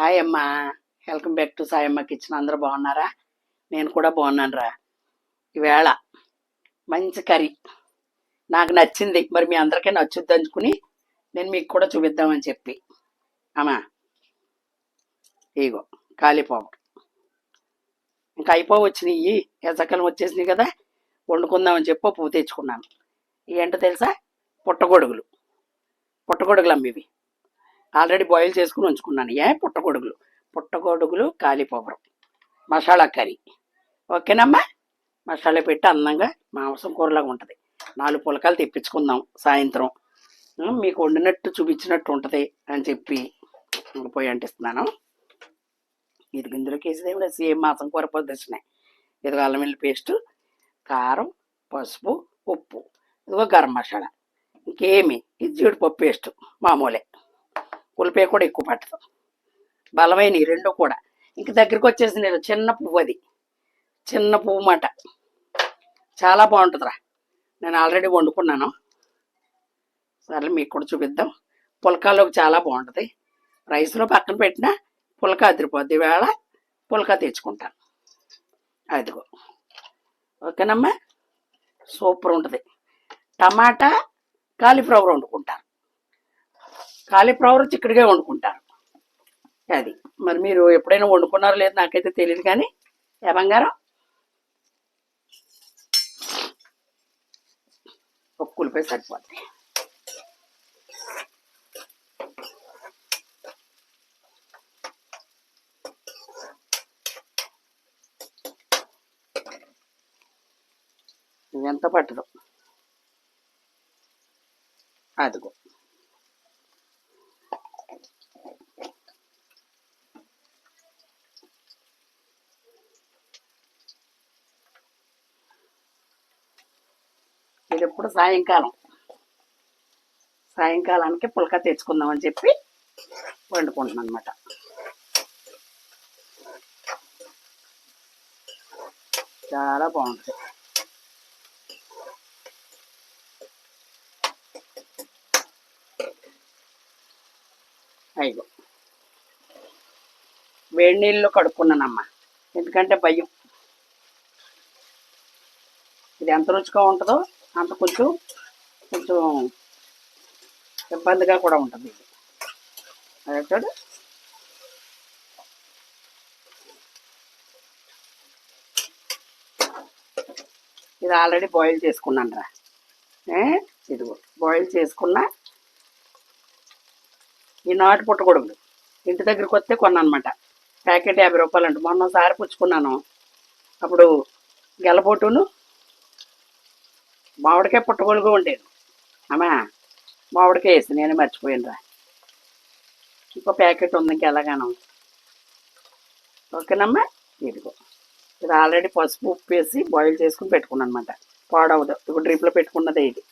Hi అమ్మా. Welcome back to Sayamma kitchen. అందరూ బాగున్నారా? నేను కూడా బాగున్నాను రా. ఈవేళ మంచి కర్రీ నాకు నచ్చింది, మరి మీ అందరికీ నచ్చుద్ది అనుకుని నేను మీకు కూడా చూపిద్దామని చెప్పి అమ్మా, ఇగో కాలీఫ్లవర్ ఇంకా అయిపోవచ్చినాయి, ఎసకలం వచ్చేసినాయి కదా, వండుకుందామని చెప్పి పువ్వు తెచ్చుకున్నాను. ఏంటో తెలుసా? పుట్టగొడుగులు. పుట్టగొడుగులు అమ్మ ఇవి ఆల్రెడీ బాయిల్ చేసుకుని ఉంచుకున్నాను. పుట్టగొడుగులు కాలీఫ్లవర్ మసాలా కర్రీ. ఓకేనమ్మా? మసాలా పెట్టి అందంగా మాంసం కూరలాగా ఉంటుంది. 4 పులకాలు తెప్పించుకుందాం సాయంత్రం, మీకు వండినట్టు చూపించినట్టు ఉంటుంది అని చెప్పి పోయి అంటిస్తున్నాను. ఇది ఇందులోకి వేసేది సేమ్ మాంసం కూర పొద్దున్నాయి. ఇదిగో అల్లం వెల్లుల్లి పేస్టు, కారం, పసుపు, ఉప్పు, ఇదిగో గరం మసాలా, ఇంకేమి ఇది జీడిపప్పు పేస్టు మామూలే. ఉల్లిపాయ కూడా ఎక్కువ పట్టదు. బలమైన రెండు కూడా. ఇంక దగ్గరికి వచ్చేసి నేను చిన్న పువ్వు, అది చిన్న పువ్వు మాట, చాలా బాగుంటుందిరా. నేను ఆల్రెడీ వండుకున్నాను. సరే మీకు కూడా చూపిద్దాం. పుల్కాలోకి చాలా బాగుంటుంది. రైస్లో పక్కన పెట్టినా పుల్కా అదిరిపోద్ది. వేళ పుల్కా తెచ్చుకుంటాను. అదిగో. ఓకేనమ్మా? సూపర్ ఉంటుంది. టమాటా కాలీఫ్లవర్ వండుకుంటారు, కాలీఫ్లవర్ చిక్కడిగా వండుకుంటారు. అది మరి మీరు ఎప్పుడైనా వండుకున్నారో లేదు నాకైతే తెలియదు, కానీ ఏ బంగారం ఒక ఉల్లిపాయ సరిపోద్ది. ఎంత పట్టదు. అదిగో. ఇది ఎప్పుడు సాయంకాలానికి పుల్కా తెచ్చుకుందామని చెప్పి వండుకుంటున్నాను అనమాట. చాలా బాగుంటుంది. అయ్యో, వేడి నీళ్ళు కడుక్కున్నానమ్మా, ఎందుకంటే భయం. ఇది ఎంత రుచిగా ఉంటుందో అంత కొంచెం ఇబ్బందిగా కూడా ఉంటుంది. ఇది అదే ఇది ఆల్రెడీ బాయిల్ చేసుకున్నాను రా. ఇదిగో బాయిల్ చేసుకున్న ఈ నాటు పుట్టగొడుగులు ఇంటి దగ్గరికి వస్తే కొన్నానమాట. ప్యాకెట్ 50 రూపాయలు అంట. మొన్నసారి పుచ్చుకున్నాను, అప్పుడు గెలపోటును మామిడికాయ పుట్టగొడుగు ఉండేది. అమ్మా, మామిడికాయ వేసి నేనే మర్చిపోయాను రా. ఇంకో ప్యాకెట్ ఉంది ఇంకా ఎలాగానో. ఓకేనమ్మా? ఇదిగో ఇది ఆల్రెడీ పసుపు ఉప్పు వేసి బాయిల్ చేసుకుని పెట్టుకున్నాను అనమాట. పాడవదు. ఇప్పుడు డ్రిప్లో పెట్టుకున్నదే ఇది.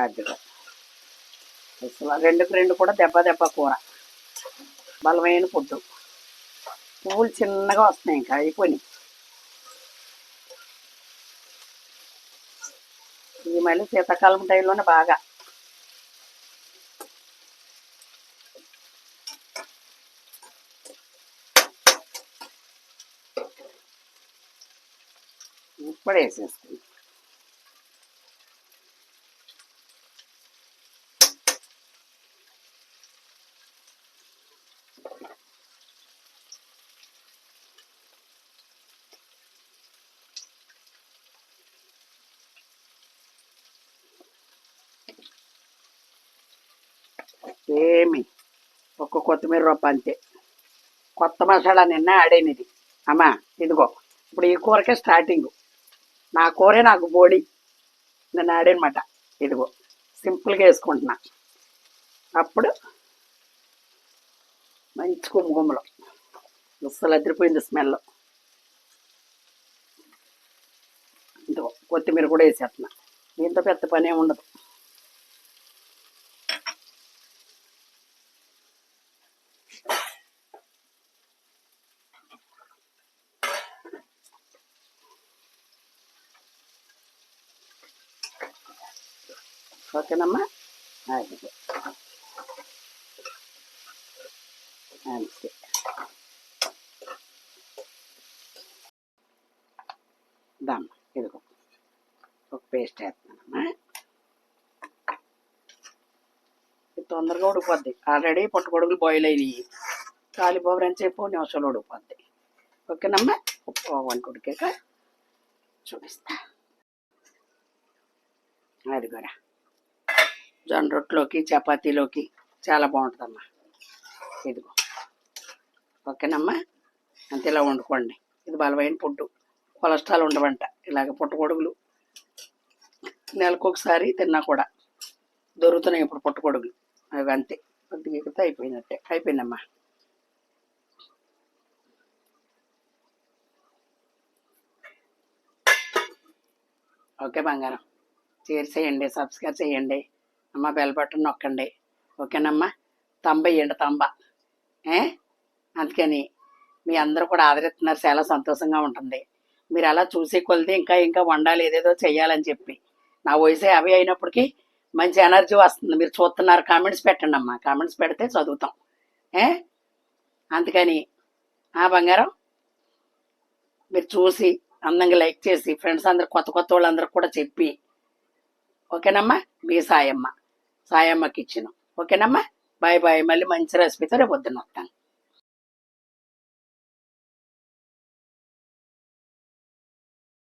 అదిగో అసలు రెండు కూడా దెబ్బ కూర. బలమైన ఫుడ్డు. పువ్వులు చిన్నగా వస్తున్నాయి, ఇంకా అయిపోయినాయి. ఇది మళ్ళీ శీతాకాలం టైంలోనే బాగా. ఇప్పుడు వేసేస్తుంది. ఏమి ఒక్క కొత్తిమీర రొప్ప అంతే. కొత్త మసాలా నిన్న ఆడేనిది అమ్మా. ఇదిగో ఇప్పుడు ఈ కూరకే స్టార్టింగ్. నా కూరే నాకు బోడి నిన్న ఆడేనమాట. ఇదిగో సింపుల్గా వేసుకుంటున్నా. అప్పుడు మంచి గుమ్మలు అస్సలు అదిరిపోయింది స్మెల్. ఇదిగో కొత్తిమీర కూడా వేసేస్తున్నా. దీంతో పెద్ద పని ఏమి ఉండదు. ఓకేనమ్మా? అది అంతే. దమ్మ ఇదిగో ఒక పేస్ట్ వేస్తున్నానమ్మా. ఇది తొందరగా ఉడికిపోద్ది. ఆల్రెడీ పుట్టగొడుగులు బాయిల్ అయినాయి. కాలిఫ్లవర్ అని చెప్పు నిమిషంలో ఉడికిపోద్ది. ఓకేనమ్మా. వంట ఉడికాక చూపిస్తా. అది కూడా జొన్న రొట్టెలోకి చపాతీలోకి చాలా బాగుంటుందమ్మా. ఇదిగో ఓకేనమ్మా. అంతే ఇలా వండుకోండి. ఇది బలమైన ఫుడ్, కొలెస్ట్రాల్ ఉండవంట. ఇలాగ పుట్టగొడుగులు నెలకు ఒకసారి తిన్నా కూడా దొరుకుతున్నాయి ఇప్పుడు పుట్టగొడుగులు. అవి అంతే, కొద్దిగా ఎగితే అయిపోయినట్టే. అయిపోయిందమ్మా. ఓకే బంగారం, షేర్ చేయండి, సబ్స్క్రైబ్ చేయండి అమ్మ, బెల్ బటన్ నొక్కండి. ఓకేనమ్మా. తంబ వేయండి, తంబ. అందుకని మీ అందరూ కూడా ఆదరిస్తున్నారు, చాలా సంతోషంగా ఉంటుంది. మీరు అలా చూసి కొలితే ఇంకా ఇంకా వండాలి, ఏదేదో చెయ్యాలని చెప్పి. నా వయసు 50 అయినప్పటికీ మంచి ఎనర్జీ వస్తుంది. మీరు చూస్తున్నారు, కామెంట్స్ పెట్టండి అమ్మా. కామెంట్స్ పెడితే చదువుతాం. అందుకని బంగారం మీరు చూసి అందంగా లైక్ చేసి ఫ్రెండ్స్ అందరు, కొత్త కొత్త వాళ్ళందరూ కూడా చెప్పి. ఓకేనమ్మా. మీ సాయమ్మ కిచెన్. ఓకేనమ్మా. Bye bye. మళ్ళీ మంచి రెసిపీతో రేపు పొద్దున్న వస్తాను.